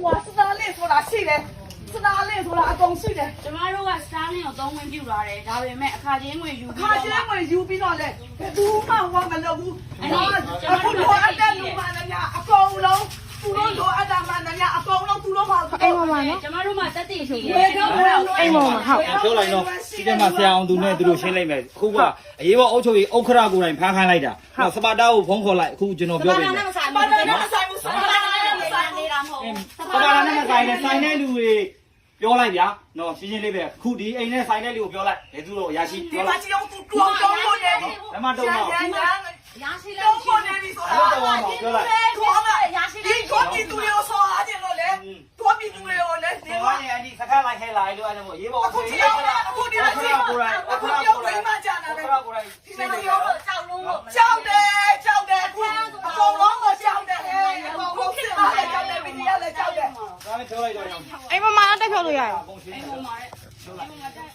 哇，是哪里说哪去的？是哪里说哪东西的？ ကျမတို့ကစားလင်းကိုသုံးဝင်ပြူလာတယ်ဒါပေမဲ့အခါချင်းဝင်ယူပြီး 看见我有比那嘞，路嘛我们路，不多阿达路嘛人家阿公路，不多多阿达嘛人家阿公路不多跑。 အိမ်ပေါ်မှာနော် ကျမတို့မှတက်တည်ရှိတယ် အိမ်ပေါ်မှာဟုတ် ပြောလိုက်တော့ဒီကမှာဆရာအောင်သူနဲ့သူတို့ရှင်းလိုက်မယ်အခုကအရေးပေါ်အုပ်ချုပ်ရေးဥက္ခရာကိုယ်တိုင်ဖမ်းခိုင်းလိုက်တာစပါတာကိုဖုန်းခေါ်လိုက်အခုကျွန်တော်ပြောပြမယ် 把那个晒不晒？ နေတာမဟုတ် စပါတာနဲ့ဆိုင်နဲ့ဆိုင်တဲ့လူတွေပြောလိုက်ဗျာနော်ရှင်းရှင်းလေးပဲခုဒီအိမ်နဲ့ဆိုင်တဲ့လူကိုပြောလိုက်ဘယ်သူတော့ရရှိ 你 ပြော 把 လိုက် 这种装装过来， ဘယ်မှာတော့တော့ ရရှိလဲ 装过来你说 အဲ့တော့တော့ပြောလိုက် 装了，你装比都要说阿姐了嘞，装比都要嘞，你 ဒီ 话 မှာ。 နေအဒီစကားလိုက်ခဲလာလို့အဲ့ဒါမို့ရေးပေါ် အခုဒီရောက်လာအခုဒီလိုက်ကြီးအခုဒီရောက်လိမ့်မကြတာလေ ကိုယ်တိုင် ဒီလိုရောက်တော့ကြောက်လုံးကြောက်တယ်အခုအကုန်လုံးကိုကြောက်တယ်အကုန်လုံးစစ်ပါလေကြောက်တယ်ဗီဒီယိုလည်းကြောက်တယ် ဒါနဲ့ပြောလိုက်တော့ အိမ်ပေါ်မှာတက်ဖြုတ်လို့ရတယ် ပုံရှင်း အိမ် တယ် ပေါ်မှာတဲ့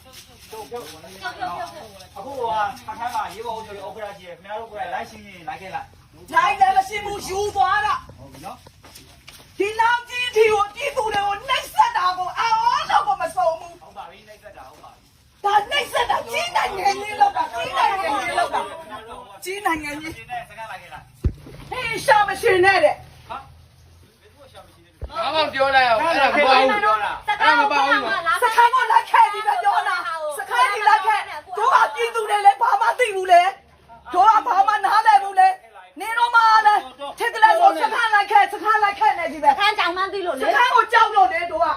အခုကခါခါမှာရေးပေါ်အုပ်ချုပ်ရေးဥက္ခရာကြီးခင်ဗျားတို့ကိုယ်တိုင်လိုက်ရှင်းရင်လိုက်ခဲ့လိုက် နိုင်တယ်မရှိဘူးယူသွားတာ ဟုတ်ပြီနော် ဒီလောက်ကြီးဒီကိုပြည်သူတွေကိုနှိပ်စက်တာကိုအော်တော့မဆုံးဘူး ဟုတ်ပါပြီနှိပ်စက်တာဟုတ်ပါပြီ ဒါနှိပ်စက်တာကြီးနိုင်ငံကြီးလောက်တာကြီးနိုင်ငံကြီးလောက်တာကြီးနိုင်ငံကြီး ရှင်းတဲ့စကားလိုက်ခဲ့လိုက် ဟေးရှာမရှင်နဲ့တဲ့ ဘာမှပြောလိုက်အောင်အဲ့ဒါမပေါ့ဘူး ပြောတာ အဲ့ဒါမပေါ့ဘူး စခန်းကိုလိုက်ခဲ့ဒီကပြောတာစခန်းကြီးလိုက်ခဲ့တို့ကပြည်သူတွေလည်းဘာမှသိဘူးလေတို့ကဘာမှနားလည်ဘူးလေနေတော့မှလည်းထက်ကလေးဆိုစခန်းလိုက်ခဲ့နေဒီပဲ ခန်းကြောင်မှန်းသိလို့ စ လေ ခန်းကိုကြောက်လို့လေတို့က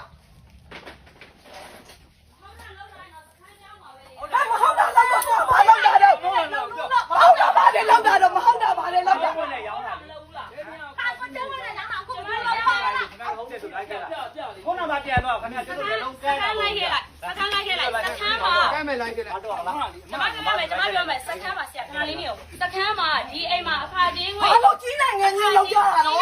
ဟုတ်တာလောက်တော့ဘာလောက်တာတော့ဟုတ်တာဘာလဲလောက်တာတော့မဟုတ်တာဘာလဲလောက်တာ ဘယ်နဲ့ရောင်းတာလဲ ဟုတ်တယ်ဝင်နေတာအခုမလုပ် ခင်ဗျားဟုတ်တယ်ဆိုလိုက်ခဲ့လိုက်ခုနကပြန်တော့ခင်ဗျားတို့လည်းလုံးကဲ စခန်းလိုက်ခဲ့လိုက်စခန်းလိုက်ခဲ့လိုက်စခန်းမှာ ကဲမယ်လိုက်ကြတယ် တော့လား ကျမပြောမယ်စခန်းမှာဆရာခဏလေးနေအောင်စခန်းမှာဒီအိမ်မှာအခါချင်းဝင် ဘာလို့ကြီးနိုင်ငံကြီးလောက်ကြတာတော့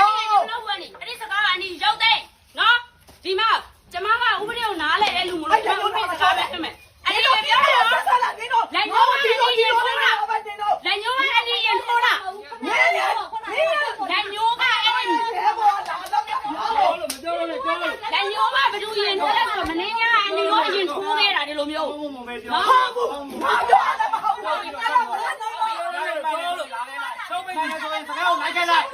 လောက်ဝင်နေအဲ့ဒီစကားကအနီရုပ်သိမ်းနော်ဒီမှာကျမကဥပဒေကိုနားလဲတဲ့လူမလို့ကျမဥပဒေစကားပဲဖြစ်မယ်အဲ့ဒီလိုပြောတယ်နော် ဆက်လာနေတော့လက်ညှိုးအနီရင်ထိုးတာ လက်ညိုးကအနီရင်ထိုးတာလက်ညိုးကအနီ ဘယ်ပေါ်လာတော့ပြောလို့ မပြောလို့လေပြောလို့ လက်ညိုးကဘယ်သူရင်ထိုးလဲဆိုတော့မင်းညာအနီရောအရင်ထိုးခဲ့တာဒီလိုမျိုး ဘုံဘုံပဲပြော ဟုတ်ဘူးဘာပြောလဲမဟုတ်ဘူးအဲ့ဒါဘာလဲ ချုပ်ပေးနေဆိုရင်စကားကိုလိုက်ခဲ့လိုက်